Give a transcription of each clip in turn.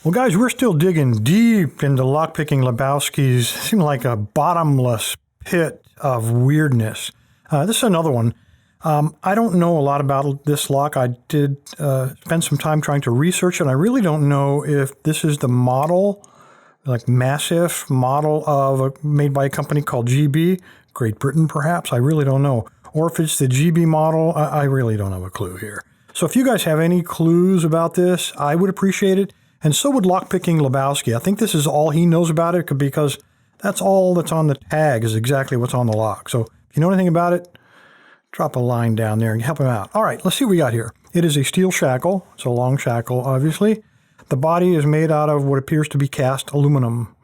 Well, guys, we're still digging deep into Lockpicking Lebowski's, seems like a bottomless pit of weirdness. This is another one. I don't know a lot about this lock. I did spend some time trying to research it. I really don't know if this is the model, like Massif model of made by a company called GB, Great Britain perhaps. I really don't know. Or if it's the GB model, I really don't have a clue here. So if you guys have any clues about this, I would appreciate it. And so would Lockpicking Lebowski. I think this is all he knows about it because that's all that's on the tag is exactly what's on the lock. So if you know anything about it, drop a line down there and help him out. All right, let's see what we got here. It is a steel shackle. It's a long shackle, obviously. The body is made out of what appears to be cast aluminum.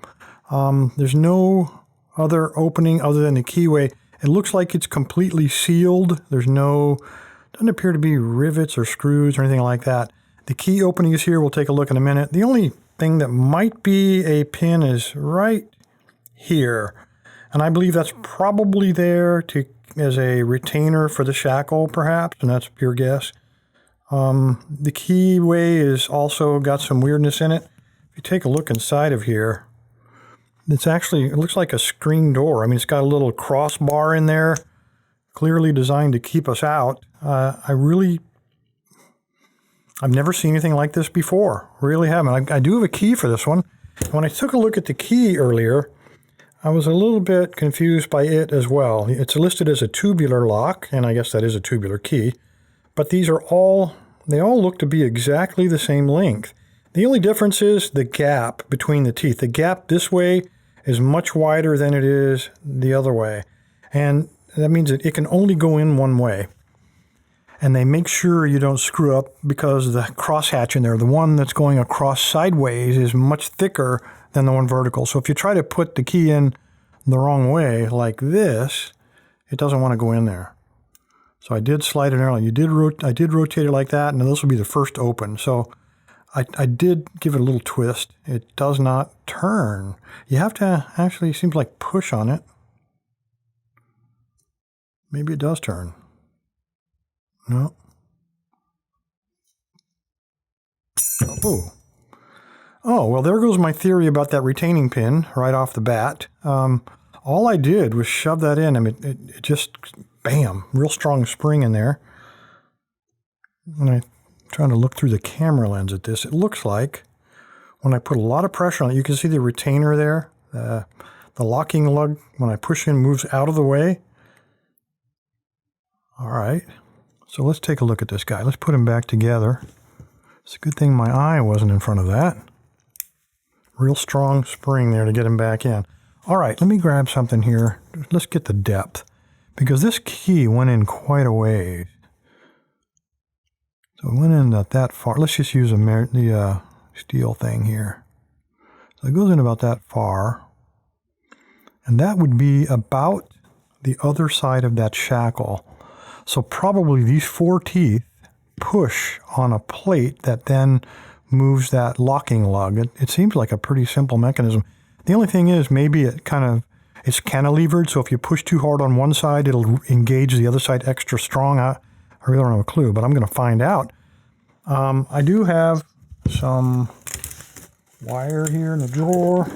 There's no other opening other than the keyway. It looks like it's completely sealed. Doesn't appear to be rivets or screws or anything like that. The key opening is here. We'll take a look in a minute. The only thing that might be a pin is right here. And I believe that's probably there as a retainer for the shackle, perhaps, and that's pure guess. The keyway is also got some weirdness in it. If you take a look inside of here, it looks like a screen door. I mean, it's got a little crossbar in there, clearly designed to keep us out. I've never seen anything like this before. Really haven't. I do have a key for this one. When I took a look at the key earlier, I was a little bit confused by it as well. It's listed as a tubular lock, and I guess that is a tubular key. But they all look to be exactly the same length. The only difference is the gap between the teeth. The gap this way is much wider than it is the other way. And that means that it can only go in one way. And they make sure you don't screw up because the crosshatch in there, the one that's going across sideways, is much thicker than the one vertical. So if you try to put the key in the wrong way, like this, it doesn't want to go in there. So I did slide it early. I did rotate it like that, and this will be the first open. So I did give it a little twist. It does not turn. You have to actually, seems like, push on it. Maybe it does turn. No. Oh, well, there goes my theory about that retaining pin right off the bat. All I did was shove that in. I mean, it just, bam, real strong spring in there. When I'm trying to look through the camera lens at this, it looks like when I put a lot of pressure on it, you can see the retainer there. The locking lug, when I push in, moves out of the way. All right. So let's take a look at this guy. Let's put him back together. It's a good thing my eye wasn't in front of that. Real strong spring there to get him back in. All right, let me grab something here. Let's get the depth, because this key went in quite a ways. So it went in not that far. Let's just use the steel thing here. So it goes in about that far. And that would be about the other side of that shackle. So probably these 4 teeth push on a plate that then moves that locking lug. It seems like a pretty simple mechanism. The only thing is maybe it's cantilevered, so if you push too hard on one side, it'll engage the other side extra strong. I really don't have a clue, but I'm going to find out. I do have some wire here in the drawer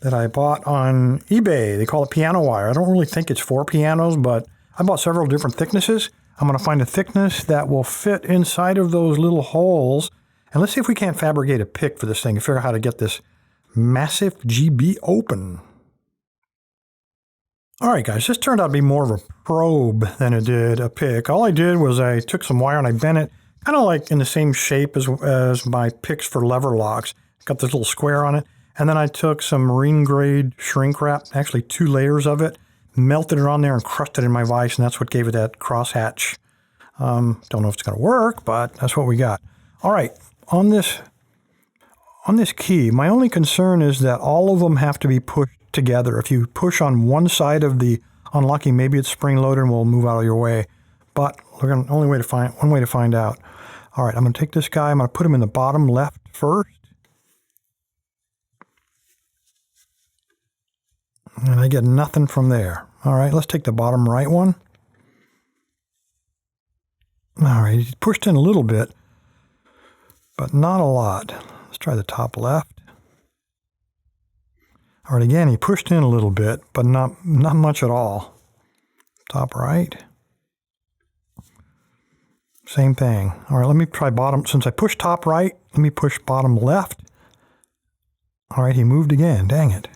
that I bought on eBay. They call it piano wire. I don't really think it's for pianos, but I bought several different thicknesses. I'm going to find a thickness that will fit inside of those little holes. And let's see if we can't fabricate a pick for this thing and figure out how to get this Massif GB open. All right, guys, this turned out to be more of a probe than it did a pick. All I did was I took some wire and I bent it kind of like in the same shape as my picks for lever locks. Got this little square on it. And then I took some marine grade shrink wrap, actually 2 layers of it, melted it on there and crushed it in my vise, and that's what gave it that crosshatch. Don't know if it's going to work, but that's what we got. All right, on this key, my only concern is that all of them have to be pushed together. If you push on one side of the unlocking, maybe it's spring loaded and will move out of your way. But one way to find out. All right, I'm going to take this guy. I'm going to put him in the bottom left first. And I get nothing from there. All right, let's take the bottom right one. All right, he's pushed in a little bit. but not a lot. Let's try the top left. All right, again, he pushed in a little bit, but not much at all. Top right. Same thing. All right, let me try bottom. Since I pushed top right, let me push bottom left. All right, he moved again. Dang it.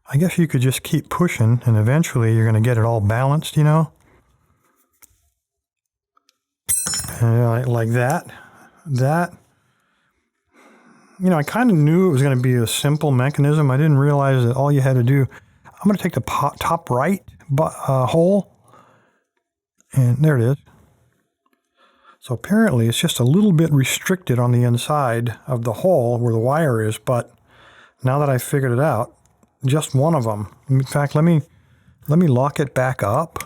I guess you could just keep pushing, and eventually you're going to get it all balanced, you know? And like that. You know, I kind of knew it was going to be a simple mechanism. I didn't realize that all you had to do... I'm going to take the top right hole, and there it is. So apparently it's just a little bit restricted on the inside of the hole where the wire is, but now that I figured it out, just one of them. In fact, let me lock it back up.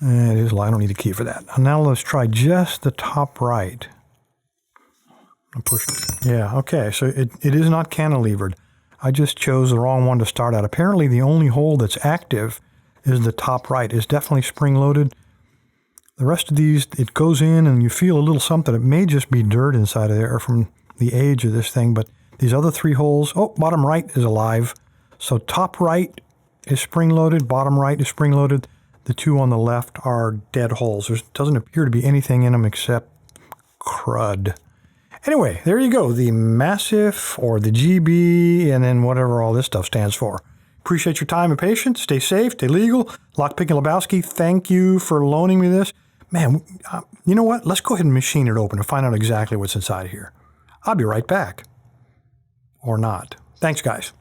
And it is, I don't need a key for that. And now let's try just the top right. Push. Yeah, okay, so it is not cantilevered. I just chose the wrong one to start out. Apparently the only hole that's active is the top right. It's definitely spring-loaded. The rest of these, it goes in and you feel a little something. It may just be dirt inside of there from the age of this thing, but these other three holes, oh, bottom right is alive. So top right is spring-loaded, bottom right is spring-loaded. The two on the left are dead holes. There doesn't appear to be anything in them except crud. Anyway, there you go. The Massif or the GB and then whatever all this stuff stands for. Appreciate your time and patience. Stay safe, stay legal. Lockpicking Lebowski, thank you for loaning me this. Man, you know what? Let's go ahead and machine it open and find out exactly what's inside here. I'll be right back. Or not. Thanks, guys.